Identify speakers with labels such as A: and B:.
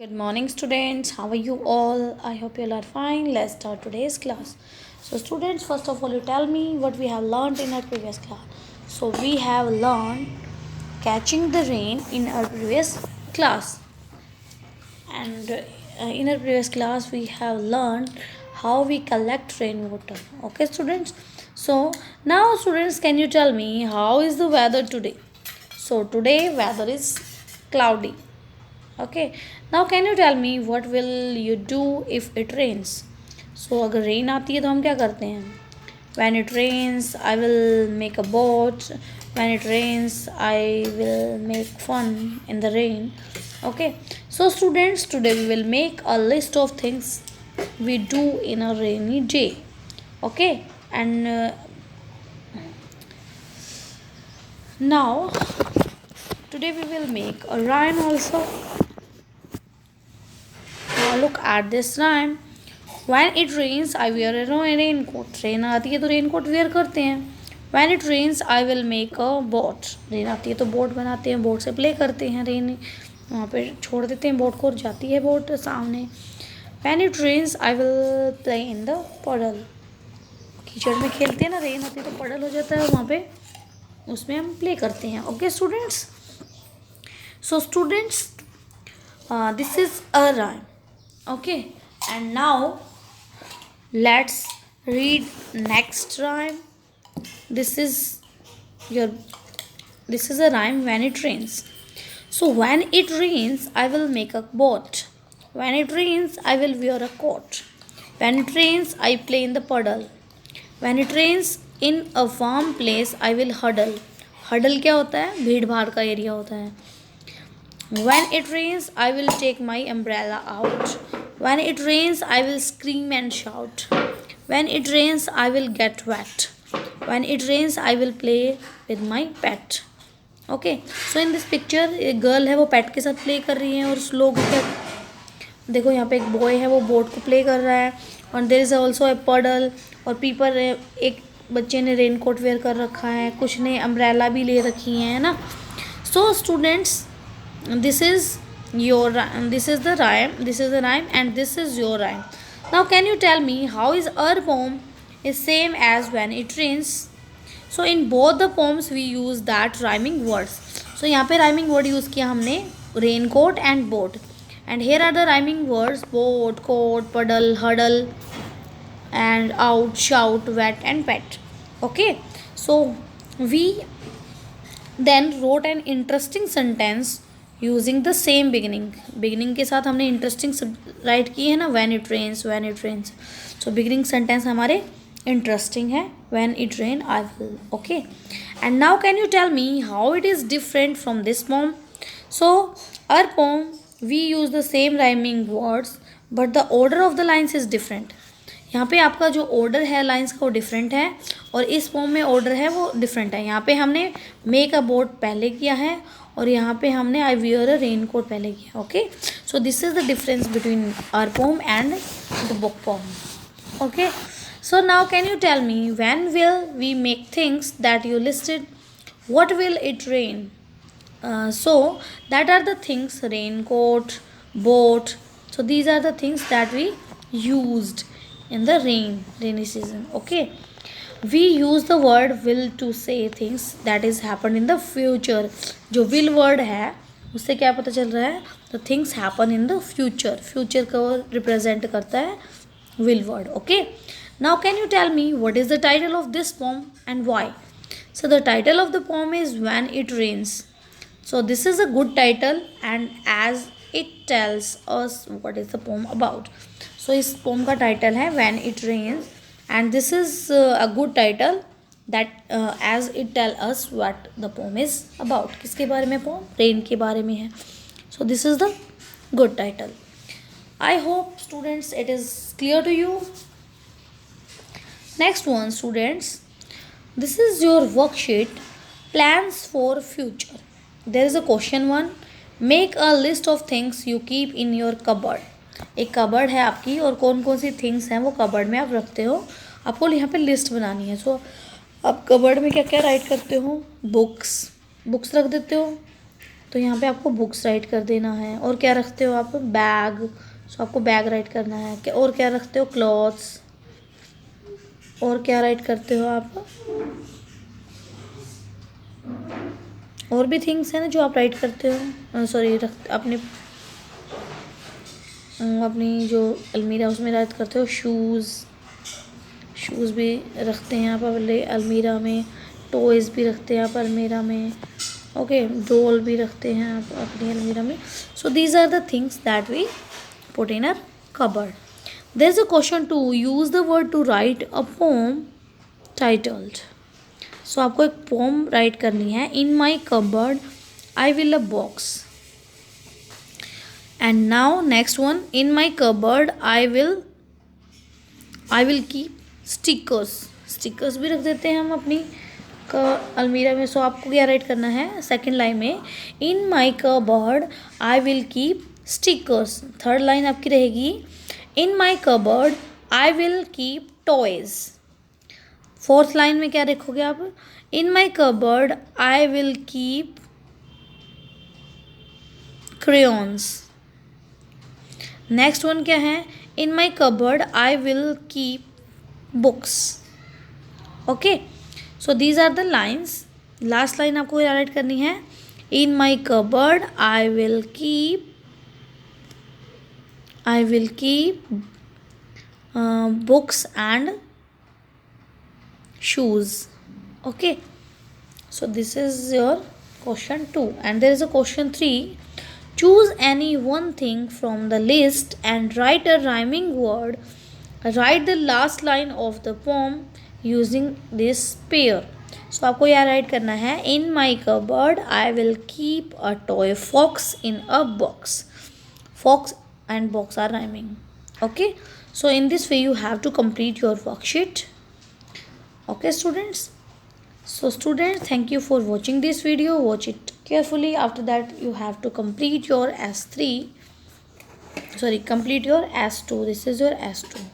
A: Good morning, students. How are you all? I hope you all are fine. Let's start today's class. So, students, first of all, you tell me what we have learned in our previous class. So, we have learned catching the rain in our previous class, and in our previous class, we have learned how we collect rainwater. Okay, students. So, now, students, can you tell me how is the weather today? So, today weather is cloudy. Okay, now can you tell me what will you do if it rains? So अगर rain आती है तो हम क्या करते हैं? When it rains I will make a boat. When it rains I will make fun in the rain. Okay, so students, today we will make a list of things we do in a rainy day. Okay, and now today we will make a rhyme also. Now look at this rhyme. When it rains, I wear a raincoat. Rain आती है तो raincoat where करते हैं. When it rains, I will make a boat. Rain आती है तो boat बनाते हैं, बोट से प्ले करते हैं. रेन वहाँ पे छोड़ देते हैं बोट को और जाती है बोट सामने. When it rains, I will play in the puddle. कीचड़ में खेलते हैं ना, रेन आती है तो पडल हो जाता है वहाँ पे, उसमें हम प्ले करते हैं. Okay students, so students, this is a rhyme. Okay, and now let's read next rhyme. This is your this is a rhyme. When it rains, so when it rains I will make a boat. When it rains I will wear a coat. When it rains I play in the puddle. When it rains in a warm place I will huddle. Huddle क्या होता है? भीड़ भाड़ का area होता है. When it rains, I will take my umbrella out. When it rains, I will scream and shout. When it rains, I will get wet. When it rains, I will play with my pet. Okay, so in this picture, एक girl है वो पेट के साथ play कर रही है और लोग क्या देखो यहाँ पे एक बॉय है वो बोट को प्ले कर रहा है और देयर इज ऑल्सो ए पडल और पीपल. एक बच्चे ने रेनकोट वेयर कर रखा है, कुछ ने अम्ब्रेला भी ले रखी है ना. So students, this is this is the rhyme and this is your rhyme. Now can you tell me how is our poem is same as when it rains? So in both the poems we use that rhyming words. So यहाँ पे rhyming word use किया हमने raincoat and boat, and here are the rhyming words: boat, coat, puddle, huddle, and out, shout, wet and pet. Okay, so we then wrote an interesting sentence using the same beginning के साथ हमने interesting write की है ना. When it rains. So beginning sentence हमारे interesting है. When it rain I will. Okay, and now can you tell me how it is different from this poem? So our poem we use the same rhyming words but the order of the lines is different. यहाँ पे आपका जो order है lines का वो different है और इस पोम में ऑर्डर है वो डिफरेंट है. यहाँ पे हमने मेक अ बोट पहले किया है और यहाँ पे हमने आई वियर अ रेनकोट पहले किया. Okay, so this is the difference between our poem and the book poem. Okay, so now can you tell me when will we make things that you listed? What will it rain? So that are the things: raincoat, boat. So these are the things that we used in the rainy season. Okay, we use the word will to say things that is happened in the future. जो will word है उससे क्या पता चल रहा है? The things happen in the future. Future को represent करता है will word. Okay, now can you tell me what is the title of this poem and why? So the title of the poem is When It Rains. So this is a good title and as it tells us what is the poem about. So इस poem का title है When It Rains and this is a good title that as it tell us what the poem is about. किसके बारे में poem? Rain के बारे में है. So this is the good title. I hope students it is clear to you. Next one, students, this is your worksheet, plans for future. There is a question one. Make a list of things you keep in your cupboard. एक cupboard है आपकी और कौन कौन see things हैं वो cupboard में आप रखते हो. आपको यहाँ पे लिस्ट बनानी है. सो आप कबर्ड में क्या क्या राइट करते हो? बुक्स रख देते हो तो यहाँ पे आपको बुक्स राइट कर देना है। और क्या रखते हो आप? बैग, सो आपको बैग राइट करना है। और क्या रखते हो? क्लॉथ्स। और क्या राइट करते हो आप? और भी थिंग्स हैं ना जो आप राइट करते हो, सॉरी रख अपनी जो अलमीरा उसमें राइट करते हो। शूज़ भी रखते हैं आप अलमीरा में। टॉयज़ भी रखते हैं आप अलमीरा में। ओके, डॉल भी रखते हैं आप अपनी अलमीरा में। So these are the things that we put in our cupboard. There is a question to use the word to write a poem titled. So आपको एक पोम राइट करनी है. In my cupboard I will a box. And now next one, in my cupboard I will keep stickers. Stickers भी रख देते हैं हम अपनी अलमीरा में. सो आपको क्या राइट करना है सेकेंड लाइन में? In my cupboard I will keep stickers. Third line आपकी रहेगी in my cupboard I will keep toys. Fourth line में क्या लिखोगे आप? In my cupboard I will keep crayons. Next one क्या है? In my cupboard I will keep books. Okay, so these are the lines. Last line आपको write करनी है. In my cupboard I will keep books and shoes. Okay, so this is your question 2. And there is a question 3. Choose any one thing from the list and write a rhyming word. Write the last line of the poem using this pair. So आपको यह right करना है. In my cupboard I will keep a toy fox in a box. Fox and box are rhyming. Okay, so in this way you have to complete your worksheet. Okay students, so students, thank you for watching this video. Watch it carefully. After that you have to complete your S3, complete your S2. This is your S2.